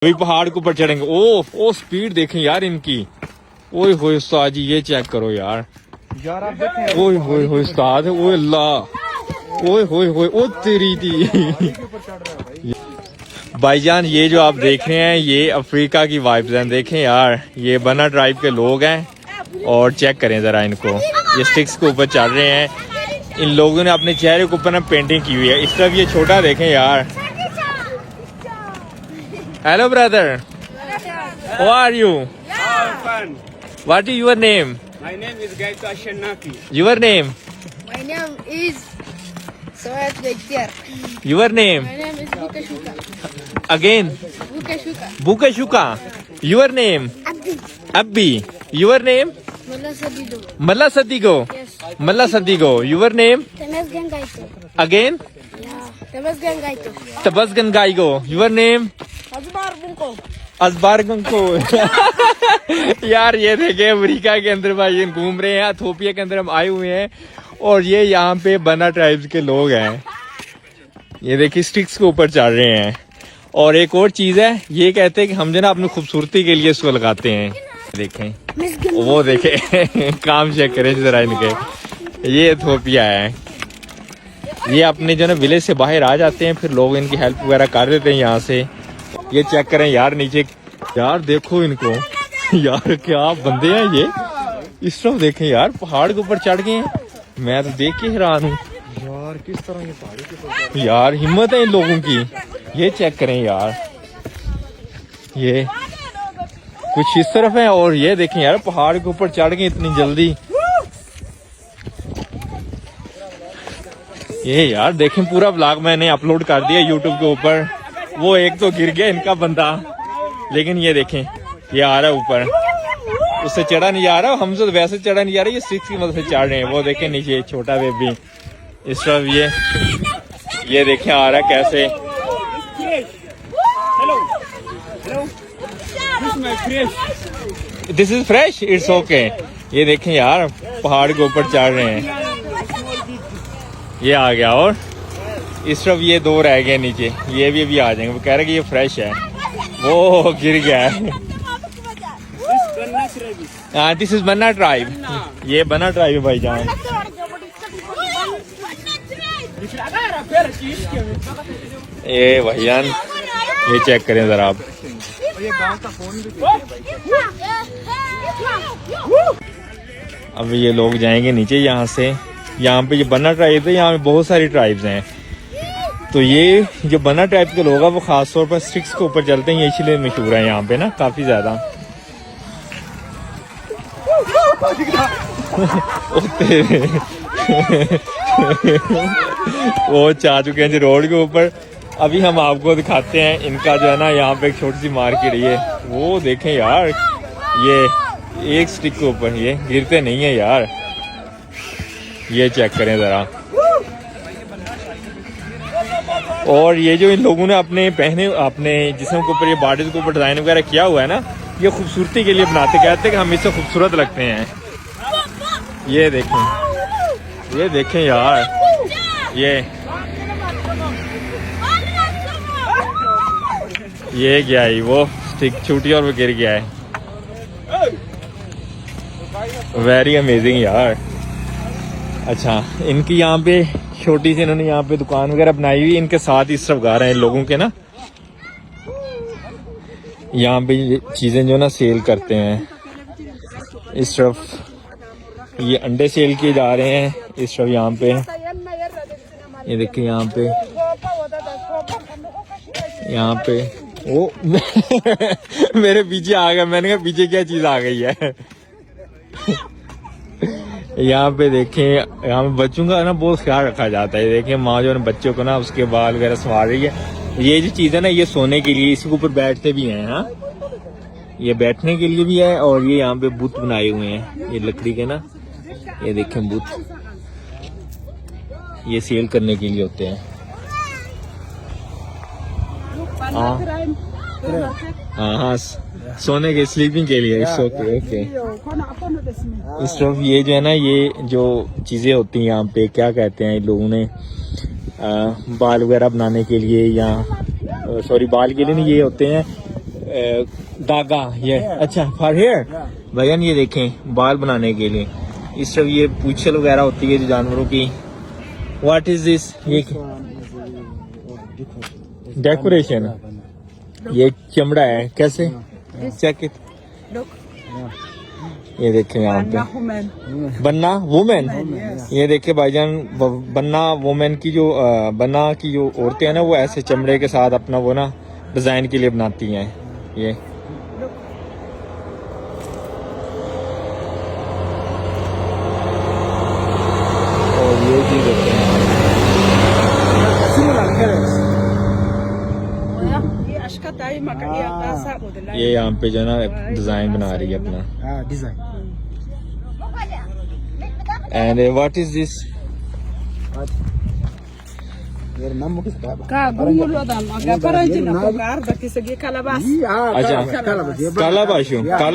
अभी पहाड़ के ऊपर चढ़ेंगे। ओ स्पीड देखें यार इनकी। ओए होए उस्ताद जी, ये चेक करो यार। आप देखें। ओए होए होए उस्ताद, ओए अल्लाह, ओए होए होए, ओ तेरी दी। भाईजान ये जो आप देख रहे हैं ये अफ्रीका की वाइब्स हैं। देखें यार ये बना ट्राइब के लोग हैं और चेक करें जरा इनको। ये स्टिक्स के ऊपर चढ़ रहे हैं। इन लोगों ने अपने चेहरे के ऊपर ना पेंटिंग की हुई है। इस तरफ ये छोटा देखें यार। Hello brother, how are you? What is your name? My name is Gaito Ashenaki. Your name? My name is Soet Bektir. Your name? My name is Bukashuka. Again? Bukashuka. Bukashuka. Your name? Abdi. Abbi. Your name? Mullah Sadido. Malla Sadigo. Yes. Malla Sadigo. Your name? Temesgen Gaito. Again? Yeah. Temesgen Gaito. Tabasgan Gaigo. Your name? Azbar Bunko. असबारगं को। यार ये देखे America के अंदर भाई घूम रहे हैं। इथोपिया के अंदर हम आए हुए हैं और ये यहाँ पे बना ट्राइब्स के लोग हैं। ये देखिए स्टिक्स के ऊपर चढ़ रहे हैं। और एक और चीज है, ये कहते हैं कि हम जो ना अपनी खूबसूरती के लिए इसको लगाते हैं। देखें वो देखें काम चेक करें जरा इनके। ये इथोपिया है। ये अपने जो ना विलेज से बाहर आ जाते हैं, फिर लोग इनकी हेल्प वगैरह कर देते हैं यहाँ से। ये चेक करें यार नीचे, यार देखो इनको। यार क्या बंदे हैं ये। इस तरफ देखें यार पहाड़ के ऊपर चढ़ गए हैं। मैं तो देख के हैरान हूँ यार किस तरह ये पहाड़ी के ऊपर। यार, हिम्मत है इन लोगों की। ये चेक करें यार, ये कुछ इस तरफ है और ये देखें यार पहाड़ के ऊपर चढ़ गए इतनी जल्दी। ये यार देखें पूरा ब्लॉग मैंने अपलोड कर दिया यूट्यूब के ऊपर। वो एक तो गिर गया इनका बंदा, लेकिन ये देखें ये आ रहा है ऊपर। उससे चढ़ा नहीं जा रहा, हमसे तो वैसे चढ़ा नहीं जा रहा। ये स्टिक्स की मदद से चढ़ रहे हैं। वो देखें नीचे छोटा बेबी। इस तरफ ये देखें आ रहा है कैसे। This is fresh, it's okay. ये देखें यार पहाड़ के ऊपर चढ़ रहे हैं। ये आ गया और इस तरफ ये दो रह गए नीचे। ये भी अभी आ जाएंगे। वो कह रहे कि ये फ्रेश है। वो गिर गया है। हाँ दिस इज बन्ना ट्राइब। ये बन्ना ट्राइब है भाईजान। ये भाईजान ये चेक करें जरा आप। अब ये लोग जाएंगे नीचे यहाँ से। यहाँ पे ये बन्ना ट्राइब है, यहाँ पे बहुत सारी ट्राइब्स हैं। तो ये जो बन्ना ट्राइब के लोग हैं वो खास तौर पर स्टिक्स के ऊपर चलते हैं, इसलिए मशहूर है यहाँ पे ना काफी ज्यादा। वो जा चुके हैं जी रोड के ऊपर। अभी हम आपको दिखाते हैं इनका जो है ना यहाँ पे एक छोटी सी मार्केट है। वो देखें यार, ये एक स्टिक के ऊपर ये गिरते नहीं है यार। ये चेक करें जरा। और ये जो इन लोगों ने अपने पहने अपने जिस्म के ऊपर ये बॉडीज के ऊपर डिजाइन वगैरह किया हुआ है ना, ये खूबसूरती के लिए बनाते, कहते हैं कि हम इससे खूबसूरत लगते हैं। ये देखें यार, ये क्या है, वो स्टिक छूटी और वो गिर गया है। वेरी अमेजिंग यार। अच्छा इनकी यहाँ पे छोटी सी इन्होंने यहाँ पे दुकान वगैरह बनाई हुई। इनके साथ इस तरफ घर हैं इन लोगों के ना। यहाँ पे ये चीजें जो ना सेल करते हैं। इस तरफ ये अंडे सेल किए जा रहे हैं। इस तरफ यहाँ पे ये देखिए यहाँ पे वो मेरे पीछे आ गया। मैंने कहा पीछे क्या चीज आ गई है। यहाँ पे देखें, यहाँ पे बच्चों का ना बहुत ख्याल रखा जाता है। देखें माँ जो है बच्चों को ना उसके बाल वगैरह संवार रही है। ये जो चीज है ना ये सोने के लिए, इसी के ऊपर बैठते भी हैं। हाँ ये बैठने के लिए भी है। और ये यहाँ पे बुत बनाए हुए हैं ये लकड़ी के ना। ये देखें बुत, ये सेल करने के लिए होते हैं। हाँ सोने के स्लीपिंग के लिए। Okay okay. इस तरफ ये जो है ना ये जो चीजें होती हैं यहाँ पे क्या कहते हैं लोगों ने बाल वगैरह बनाने के लिए या सॉरी बाल के लिए नहीं, ये होते हैं धागा ये अच्छा फॉर हेयर भाईजान ये देखें बाल बनाने के लिए इस तरफ ये पूंछल वगैरह होती है जो जानवरों की व्हाट इज दिस ये डेकोरेशन ये चमड़ा है कैसे चेक इट ये देखें यहाँ पे बन्ना वुमेन ये देखे भाईजान बन्ना वुमेन की जो बन्ना की जो औरतें हैं ना वो ऐसे चमड़े के साथ अपना वो ना डिजाइन के लिए बनाती हैं ये और ये चीज देते हैं ये यहाँ पे जो ना डिजाइन बना रही है अपना design and what is this अच्छा काला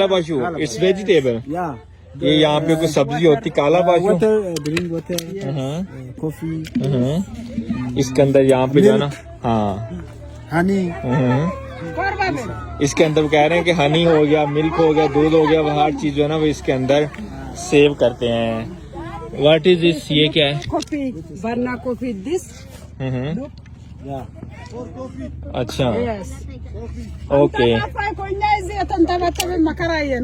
बाशु इट्स वेजिटेबल ये यहाँ पे कोई सब्जी होती काला बाशु कॉफी इसके अंदर यहाँ पे जो है ना हाँ हनी इसके अंदर वो कह रहे हैं कि हनी हो गया मिल्क हो गया दूध हो गया वो हर चीज जो है ना वो इसके अंदर सेव करते हैं व्हाट इज दिस ये क्या है Coffee, banana coffee. This, अच्छा yes. Okay Apa kau nyai tanta baca में makarayan.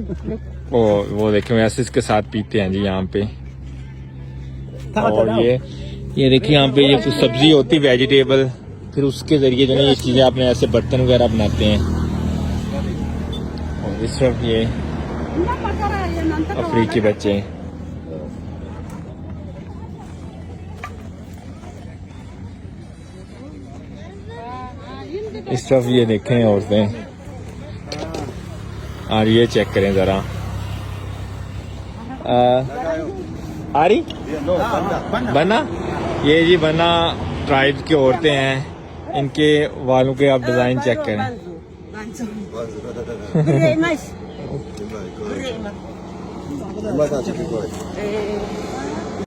वो देखें वैसे इसके साथ पीते हैं जी यहाँ पे और ये देखिए यहाँ पे ये कुछ सब्जी होती वेजिटेबल फिर उसके जरिए जो है ये चीजें आपने ऐसे बर्तन वगैरह बनाते हैं और इस तरफ ये अफ्रीकी बच्चे इस तरफ ये देखें औरतें और ये चेक करें जरा आ रही बना ये जी बना ट्राइब की औरतें हैं इनके वालों के आप डिजाइन चेक करें